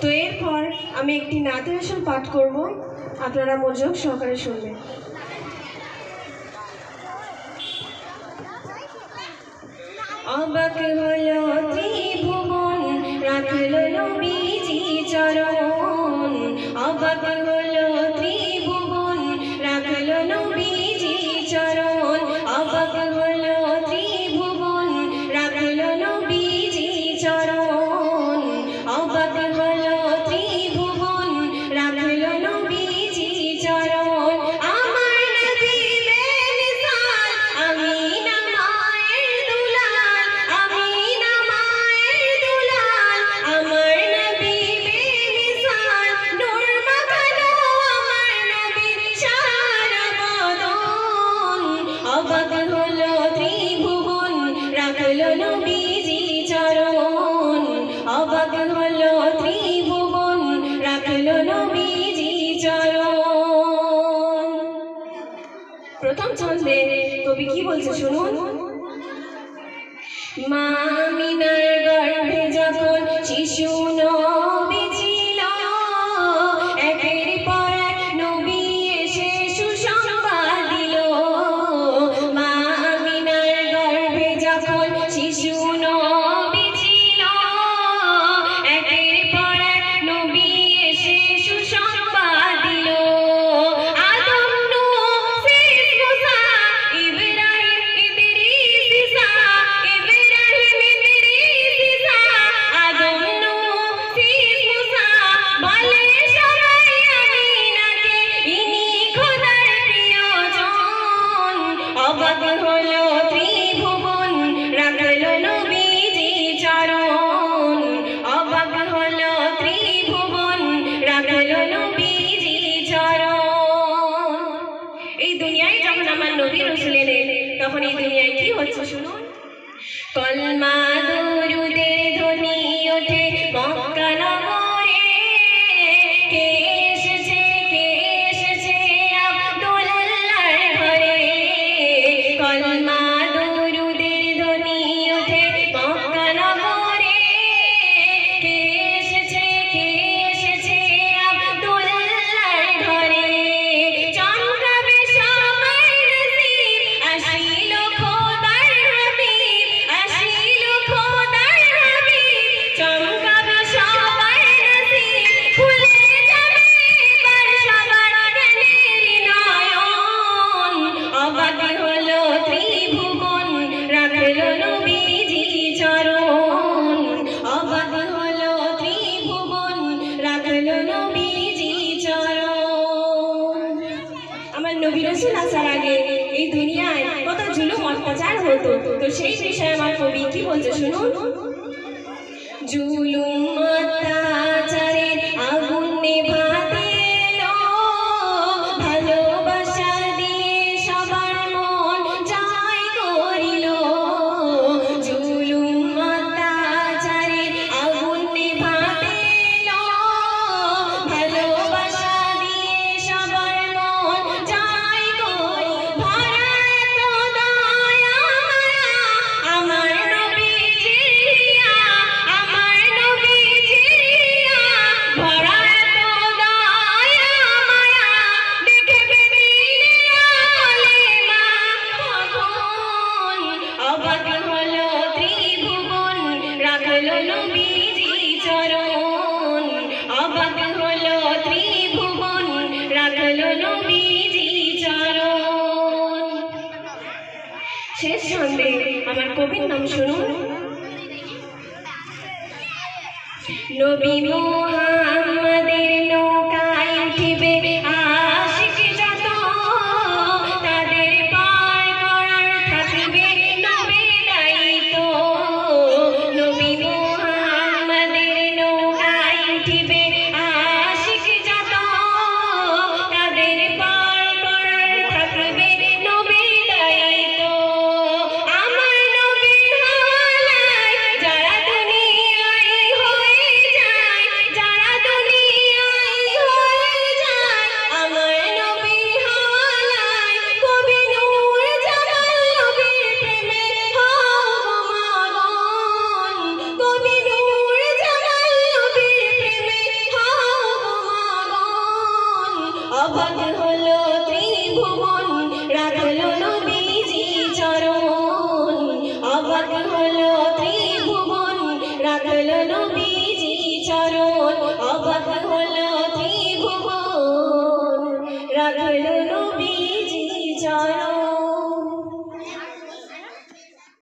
তো এরপর আমি একটি নাতের আসল পাঠ করব, আপনারা মনোযোগ সহকারে শুনবেন। অবাক হলো ত্রিভুবন, রাখল নবীজি চরণ। অবাক হলো ত্রিভুবন, রাখল নবীজি চরণ। অবাক হলো ত্রিভুবন, রাখল নবীজি চরণ। অবাক হলো ত্রিভুবন, রাখল নবীজি চরণ। আমার নবী বেমিসাল, আমিনা মায়ের দুলাল, আমিনা মায়ের দুলাল। আমার নবী বেমিসাল, নূর মাখানো আমার নবীর সারা বদন। অবাক হলো ত্রিভুবন, রাখল নবীজি চরণ। অবাক হলো ত্রিভুবন, রাখল নবীজি চরণ। প্রথম ছন্দে কবি কি বলছে শুনুন। মা আমিনার গর্ভে যখন শিশু নবী ছিল, একের পর এক নবী এসে সুসংবাদ দিল। মা আমিনার গর্ভে যখন শিশু নবী ছিল, একের পর এক নবী এসে সুসংবাদ দিল। আদম, নূহ, শীস, মুসা, ইব্রাহিম, ইদ্রিস, ঈসা, ইব্রাহিম, ইদ্রিস, ঈসা। আদম, নূহ, শীস, মুসা, বলে সবাই আমিনাকে, ইনি খোদার প্রিয়জন। অবাক হলো ত্রিভুবন, রাখল নবীজি চরণ। অবাক হলো ত্রিভুবন, রাখল নবীজি চরণ। এই দুনিয়ায় যখন আমার নবী রাসূল এলেন, তখন এই দুনিয়ায় কি হচ্ছে শুনুন। কলমা দরুদের ধ্বনি ওঠে মক্কা নগরে। কে এসেছে, কে এসেছে আব্দুল্লাহর ঘরে। কলমা দরুদের ধ্বনি ওঠে মক্কা নগরে। কে এসেছে, কে এসেছে আব্দুল্লাহর ঘরে। চমকাবে সবার নসিব, আসিল খোদার হাবিব, আসিল অত্যাচার হতো। তো সেই বিষয়ে আমার কবি কি বলছে শুনুন। জুলুম অত্যাচারের আগুন নেভাতে এলো, ভালোবাসা দিয়ে সবার মন জয় করিল। জুলুম অত্যাচারের আগুন নেভাতে এলো, ভালোবাসা দিয়ে সবার মন জয় করি। ভরা এত দয়া মায়া আমার নবীজির, আমার নবীজির, ভরা এত দয়া মায়া দেখবে দিনে আলেমা ভগবান। অবাক হলো ত্রিভুবন, রাখলো নবীজি চরণ। অবাক হলো ত্রিভুবন, রাখলো নবীজি চরণ। শেষ ছন্দে আমার কবির নাম শুনুন। নবী মুহাম্মাদের নৌকায় উঠিবে আশিক যত, তাদের পার করার থাকবে নবী দায়িত্ব। নবী মুহাম্মাদের নৌকায় উঠিবে আশিক যত, তাদের পার করার থাকবে নবী দায়িত্ব। আমার নবীর হাওলায় যারা দুনিয়ায় হয়ে যায়, যারা দুনিয়ায় হয়ে যায়, আমার নবীর হাওলায় কবি নূর জামাল নবীর প্রেমে হও মগন। কবি নূর জামাল নবীর প্রেমে হও মগন। অবাক হলো ত্রিভুবন, রাখলো নবীজি চরণ। অবাক হলো